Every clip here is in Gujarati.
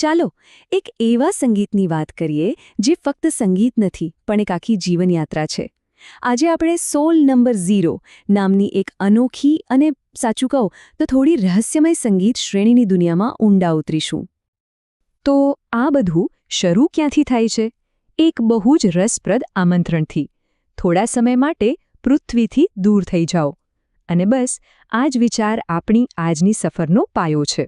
ચાલો એક એવા સંગીતની વાત કરીએ જે ફક્ત સંગીત નથી પણ એક આખી જીવનયાત્રા છે. આજે આપણે સોલ નંબર 0 નામની એક અનોખી અને સાચું કહું તો થોડી રહસ્યમય સંગીત શ્રેણીની દુનિયામાં ઊંડા ઉતરીશું. તો આ બધું શરૂ ક્યાંથી થાય છે? એક બહુ જ રસપ્રદ આમંત્રણથી. થોડા સમય માટે પૃથ્વીથી દૂર થઈ જાઓ. અને બસ આ જ વિચાર આપણી આજની સફરનો પાયો છે.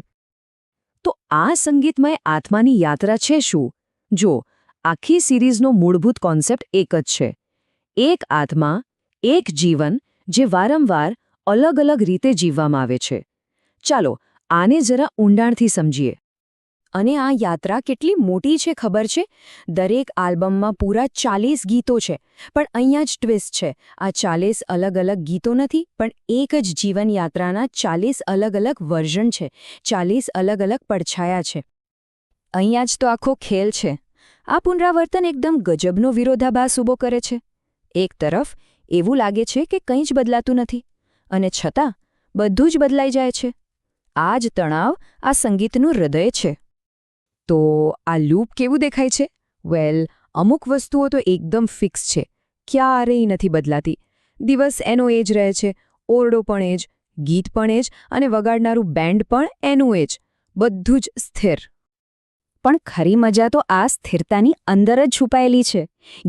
તો આ સંગીતમય આત્માની યાત્રા છે શું? જો આખી સિરીઝનો મૂળભૂત કોન્સેપ્ટ એક જ છે. એક આત્મા, એક જીવન જે વારંવાર અલગ અલગ રીતે જીવવામાં આવે છે. ચાલો આને જરા ઊંડાણથી સમજીએ. અને આ યાત્રા કેટલી મોટી છે ખબર છે? દરેક આલ્બમમાં પૂરા 40 ગીતો છે. પણ અહીંયા જ ટ્વિસ્ટ છે. આ 40 અલગ અલગ ગીતો નથી, પણ એક જ જીવનયાત્રાના 40 અલગ અલગ વર્ઝન છે. 40 અલગ અલગ પડછાયા છે. અહીંયા જ તો આખો ખેલ છે. આ પુનરાવર્તન એકદમ ગજબનો વિરોધાભાસ ઊભો કરે છે. એક તરફ એવું લાગે છે કે કંઈ જ બદલાતું નથી, અને છતાં બધું જ બદલાઈ જાય છે. આ જ તણાવ આ સંગીતનું હૃદય છે. તો આ લૂપ કેવું દેખાય છે? વેલ, અમુક વસ્તુઓ તો એકદમ ફિક્સ છે. ક્યારેય નથી બદલાતી. દિવસ એનો એ જ રહે છે, ઓરડો પણ એ જ, ગીત પણ એ જ, અને વગાડનારું બેન્ડ પણ એનું એ જ. બધું જ સ્થિર. પણ ખરી મજા તો આ સ્થિરતાની અંદર જ છુપાયેલી છે.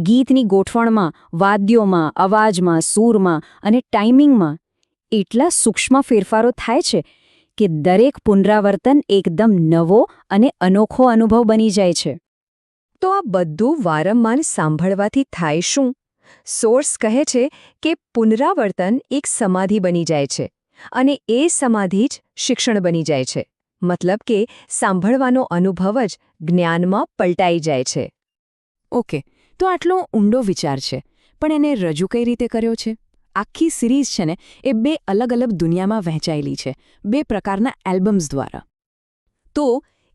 ગીતની ગોઠવણમાં, વાદ્યોમાં, અવાજમાં, સૂરમાં અને ટાઈમિંગમાં એટલા સૂક્ષ્મ ફેરફારો થાય છે કે દરેક પુનરાવર્તન એકદમ નવો અને અનોખો અનુભવ બની જાય છે. તો આ બધું વારંવાર સાંભળવાથી થાય શું? સોર્સ કહે છે કે પુનરાવર્તન એક સમાધિ બની જાય છે, અને એ સમાધિ જ શિક્ષણ બની જાય છે. મતલબ કે સાંભળવાનો અનુભવ જ જ્ઞાનમાં પલટાઈ જાય છે. ઓકે, તો આટલો ઊંડો વિચાર છે, પણ એને રજૂ કઈ રીતે કર્યો છે? આખી સિરીઝ છે ને એ 2 અલગ અલગ દુનિયામાં વહેંચાયેલી છે, 2 પ્રકારના એલ્બમ્સ દ્વારા. તો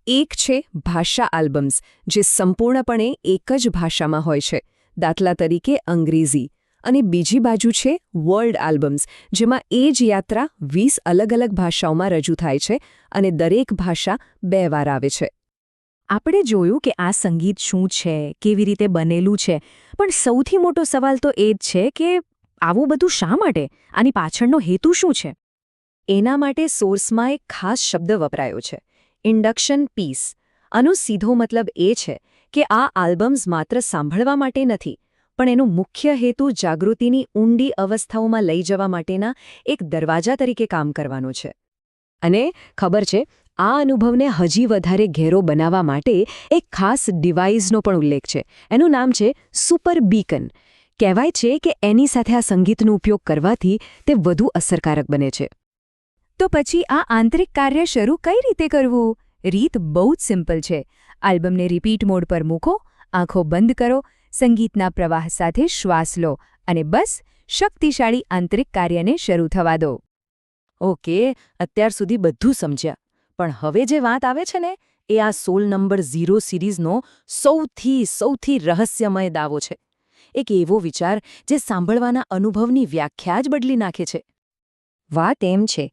એક છે ભાષા આલ્બમ્સ, જે સંપૂર્ણપણે એક જ ભાષામાં હોય છે, દાખલા તરીકે અંગ્રેજી. અને બીજી બાજુ છે વર્લ્ડ આલ્બમ્સ, જેમાં એ જ યાત્રા 20 અલગ અલગ ભાષાઓમાં રજૂ થાય છે, અને દરેક ભાષા 2 વાર આવે છે. આપણે જોયું કે આ સંગીત શું છે, કેવી રીતે બનેલું છે, પણ સૌથી મોટો સવાલ તો એ જ છે કે આવું બધું શા માટે? આની પાછળનો હેતુ શું છે? એના માટે સોર્સમાં એક ખાસ શબ્દ વપરાયો છે, ઇન્ડક્શન પીસ. આનો સીધો મતલબ એ છે કે આ આલ્બમ્સ માત્ર સાંભળવા માટે નથી, પણ એનો મુખ્ય હેતુ જાગૃતિની ઊંડી અવસ્થાઓમાં લઈ જવા માટેના એક દરવાજા તરીકે કામ કરવાનો છે. અને ખબર છે, આ અનુભવને હજી વધારે ઘેરો બનાવવા માટે એક ખાસ ડિવાઇસનો પણ ઉલ્લેખ છે. એનું નામ છે સુપર બીકન. કહેવાય છે કે એની સાથે આ સંગીતનો ઉપયોગ કરવાથી તે વધુ અસરકારક બને છે. તો પછી આ આંતરિક કાર્ય શરૂ કઈ રીતે કરવું? રીત બહુ જ સિમ્પલ છે. આલ્બમને રિપીટ મોડ પર મૂકો, આંખો બંધ કરો, સંગીતના પ્રવાહ સાથે શ્વાસ લો, અને બસ શક્તિશાળી આંતરિક કાર્યને શરૂ થવા દો. ઓકે, અત્યાર સુધી બધું સમજ્યા. પણ હવે જે વાત આવે છે ને, એ આ સોલ નંબર 0 સિરીઝનો સૌથી રહસ્યમય દાવો છે. એક એવો વિચાર જે સાંભળવાના અનુભવની વ્યાખ્યા જ બદલી નાખે છે. વાત એમ છે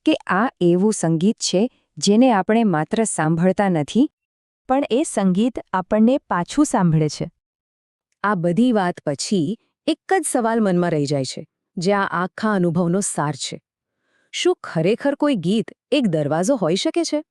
કે આ એવું સંગીત છે જેને આપણે માત્ર સાંભળતા નથી, પણ એ સંગીત આપણને પાછું સાંભળે છે. આ બધી વાત પછી એક જ સવાલ મનમાં રહી જાય છે, જે આ આખા અનુભવનો સાર છે. શું ખરેખર કોઈ ગીત એક દરવાજો હોઈ શકે છે?